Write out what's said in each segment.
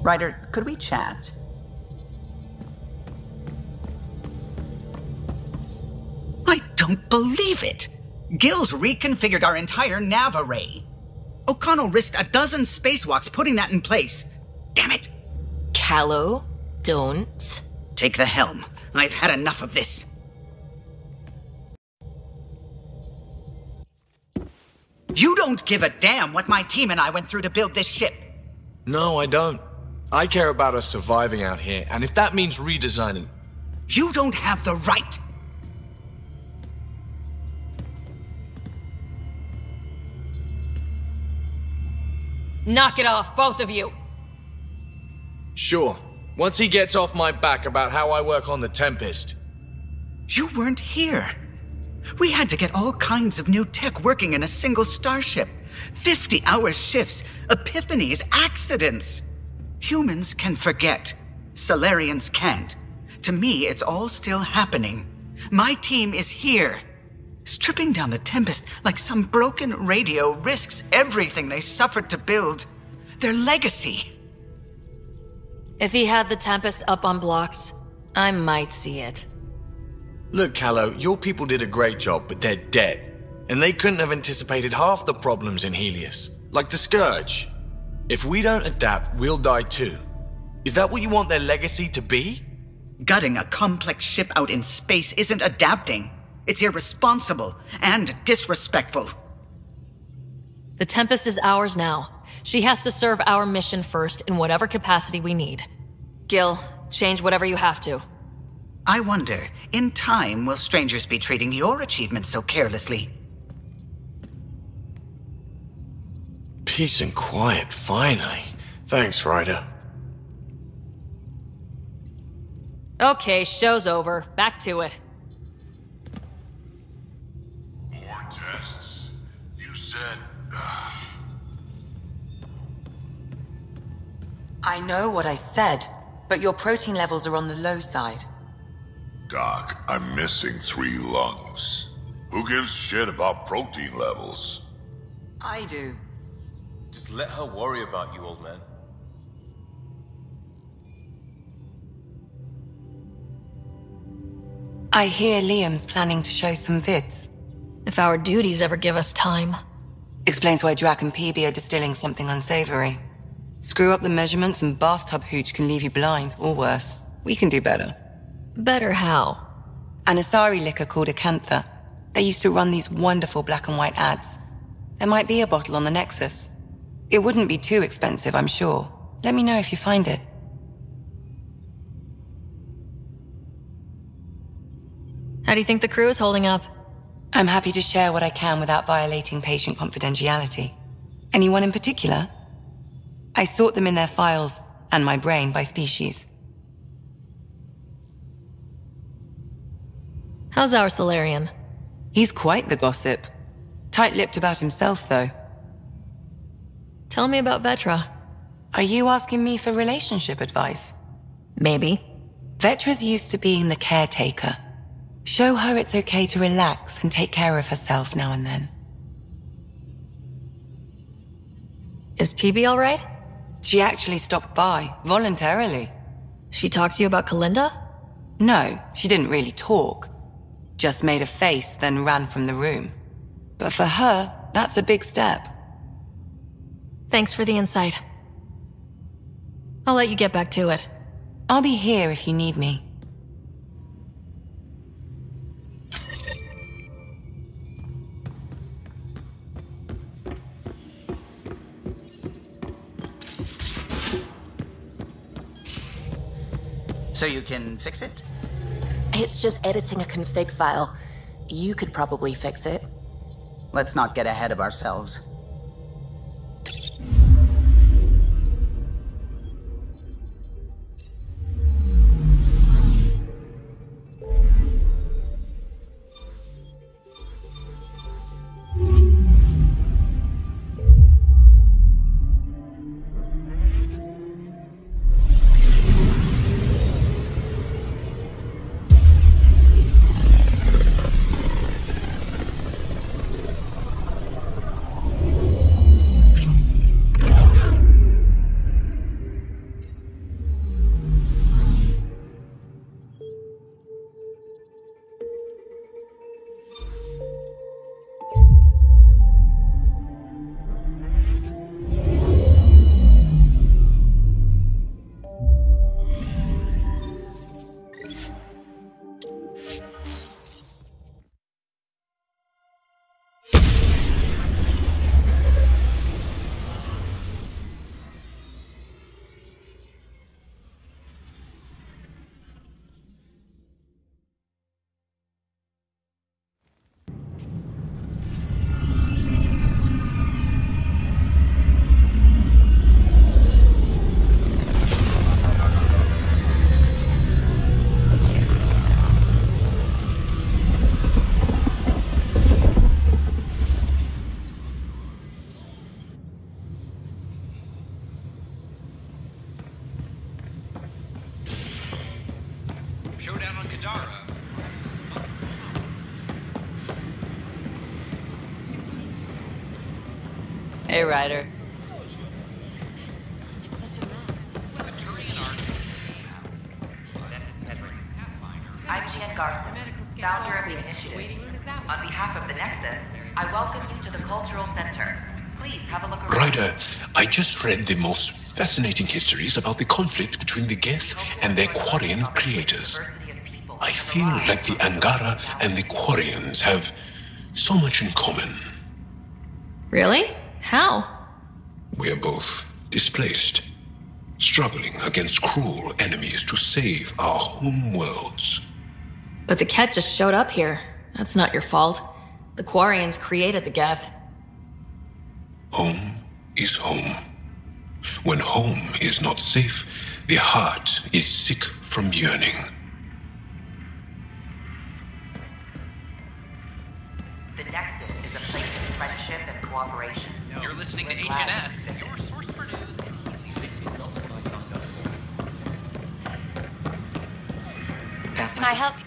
Ryder, could we chat? I don't believe it! Gil's reconfigured our entire nav array. O'Connell risked a dozen spacewalks putting that in place. Damn it! Kallo, don't. Take the helm. I've had enough of this. You don't give a damn what my team and I went through to build this ship. No, I don't. I care about us surviving out here, and if that means redesigning... You don't have the right! Knock it off, both of you! Sure. Once he gets off my back about how I work on the Tempest. You weren't here. We had to get all kinds of new tech working in a single starship. 50-hour shifts, epiphanies, accidents. Humans can forget. Solarians can't. To me, it's all still happening. My team is here. Stripping down the Tempest like some broken radio risks everything they suffered to build. Their legacy. If he had the Tempest up on blocks, I might see it. Look, Kallo, your people did a great job, but they're dead. And they couldn't have anticipated half the problems in Helios. Like the Scourge. If we don't adapt, we'll die too. Is that what you want their legacy to be? Gutting a complex ship out in space isn't adapting. It's irresponsible and disrespectful. The Tempest is ours now. She has to serve our mission first in whatever capacity we need. Gil, change whatever you have to. I wonder, in time, will strangers be treating your achievements so carelessly? Peace and quiet, finally. Thanks, Ryder. Okay, show's over. Back to it. More tests? You said... I know what I said, but your protein levels are on the low side. Doc, I'm missing 3 lungs. Who gives shit about protein levels? I do. Just let her worry about you, old man. I hear Liam's planning to show some vids. If our duties ever give us time. Explains why Drac and PeeBee are distilling something unsavory. Screw up the measurements and bathtub hooch can leave you blind, or worse. We can do better. Better how? An Asari liquor called Acantha. They used to run these wonderful black and white ads. There might be a bottle on the Nexus. It wouldn't be too expensive, I'm sure. Let me know if you find it. How do you think the crew is holding up? I'm happy to share what I can without violating patient confidentiality. Anyone in particular? I sort them in their files, and my brain by species. How's our Solarian? He's quite the gossip. Tight-lipped about himself, though. Tell me about Vetra. Are you asking me for relationship advice? Maybe. Vetra's used to being the caretaker. Show her it's okay to relax and take care of herself now and then. Is PeeBee all right? She actually stopped by, voluntarily. She talked to you about Kalinda? No, she didn't really talk. Just made a face, then ran from the room. But for her, that's a big step. Thanks for the insight. I'll let you get back to it. I'll be here if you need me. So you can fix it? It's just editing a config file. You could probably fix it. Let's not get ahead of ourselves. Hey, Ryder. It's such a mess. I'm Jean Garson, founder of the initiative. On behalf of the Nexus, I welcome you to the Cultural Center. Please have a look around. Ryder, I just read the most fascinating histories about the conflict between the Geth and their Quarian creators. I feel like the Angara and the Quarians have so much in common. Really? How? We're both displaced, struggling against cruel enemies to save our home worlds. But the Ket just showed up here. That's not your fault. The Quarians created the Geth. Home is home. When home is not safe, the heart is sick from yearning. The Nexus is a place of friendship and cooperation. You're listening to H&S, your source for news. Can I help you?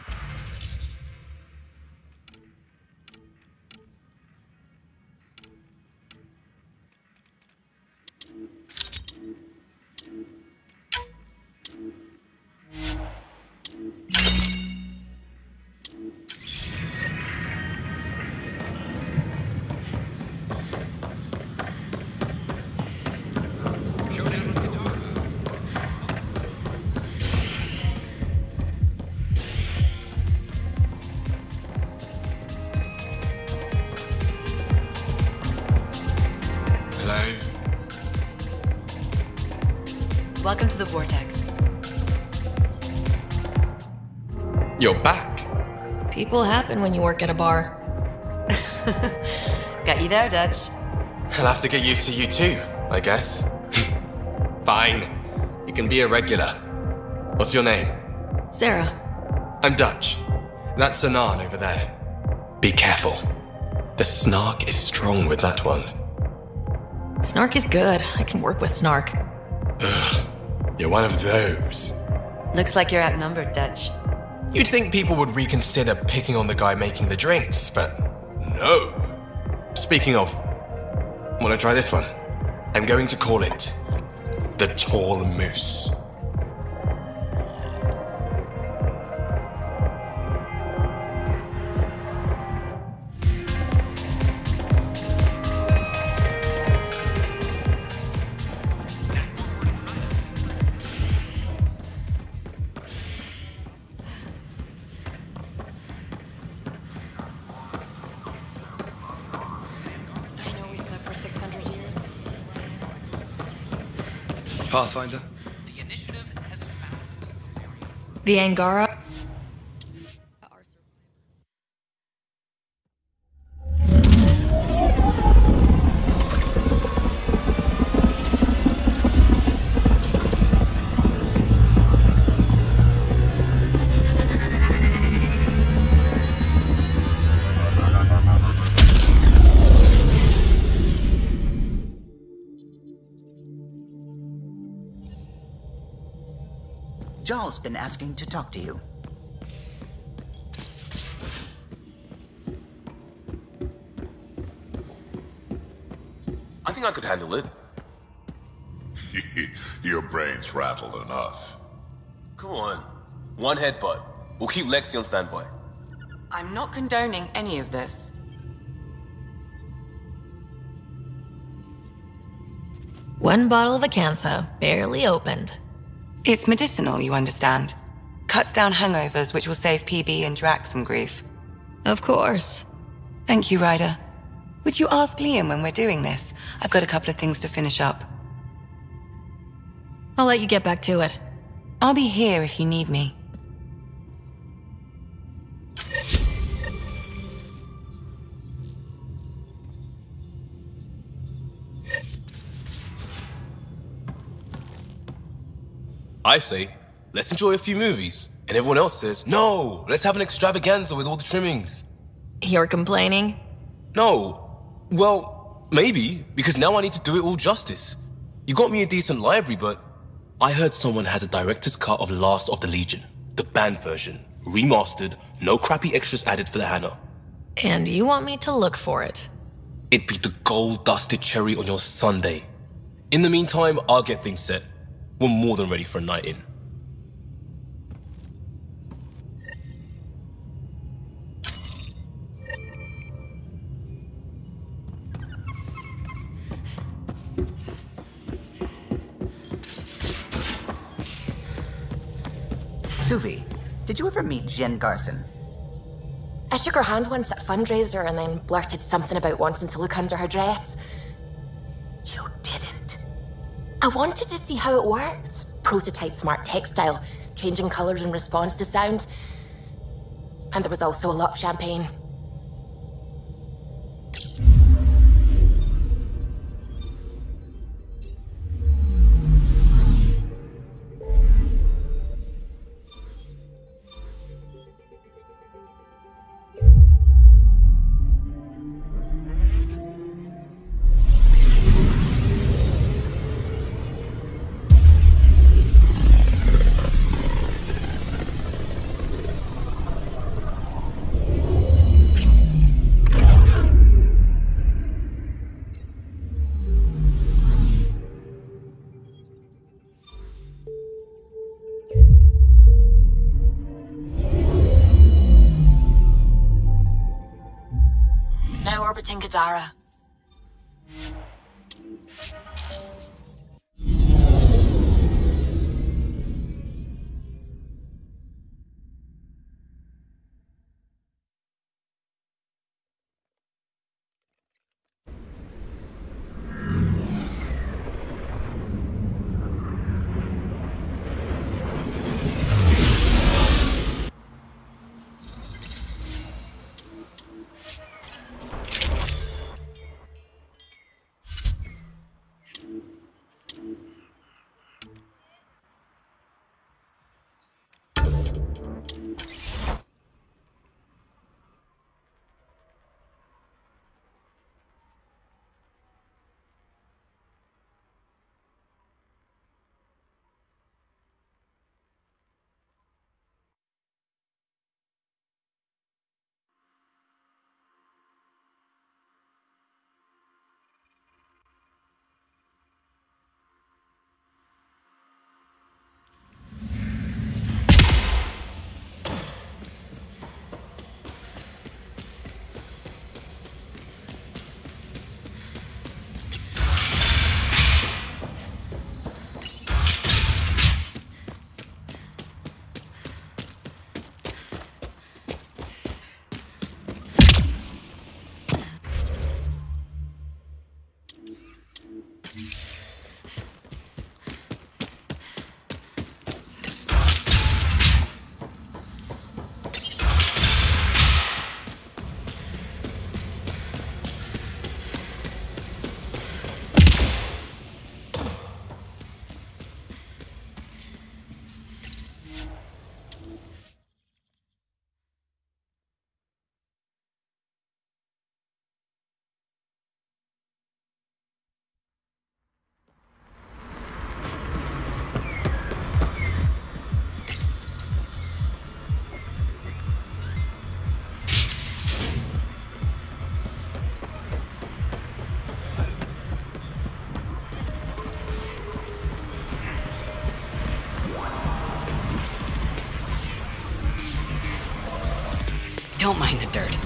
Welcome to the Vortex. You're back. People happen when you work at a bar. Got you there, Dutch. I'll have to get used to you too, I guess. Fine. You can be a regular. What's your name? Sarah. I'm Dutch. That's Anan over there. Be careful. The snark is strong with that one. Snark is good. I can work with snark. Ugh. You're one of those. Looks like you're outnumbered, Dutch. You'd think people would reconsider picking on the guy making the drinks, but no. Speaking of, wanna try this one? I'm going to call it the Tall Moose. Pathfinder? The initiative has found The Angara. Jarl's been asking to talk to you. I think I could handle it. Your brains rattle enough. Come on. One headbutt. We'll keep Lexi on standby. I'm not condoning any of this. One bottle of Acantha, barely opened. It's medicinal, you understand. Cuts down hangovers, which will save PeeBee and Drax some grief. Of course. Thank you, Ryder. Would you ask Liam when we're doing this? I've got a couple of things to finish up. I'll let you get back to it. I'll be here if you need me. I say, let's enjoy a few movies. And everyone else says, no, let's have an extravaganza with all the trimmings. You're complaining? No. Well, maybe, because now I need to do it all justice. You got me a decent library, but I heard someone has a director's cut of Last of the Legion. The banned version. Remastered, no crappy extras added for the Hannah. And you want me to look for it? It'd be the gold-dusted cherry on your sundae. In the meantime, I'll get things set. We're more than ready for a night in. Suvi, did you ever meet Jen Garson? I shook her hand once at a fundraiser and then blurted something about wanting to look under her dress. You didn't. I wanted to see how it worked. Prototype smart textile, changing colors in response to sound. And there was also a lot of champagne. Sara. Don't mind the dirt.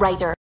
Ryder,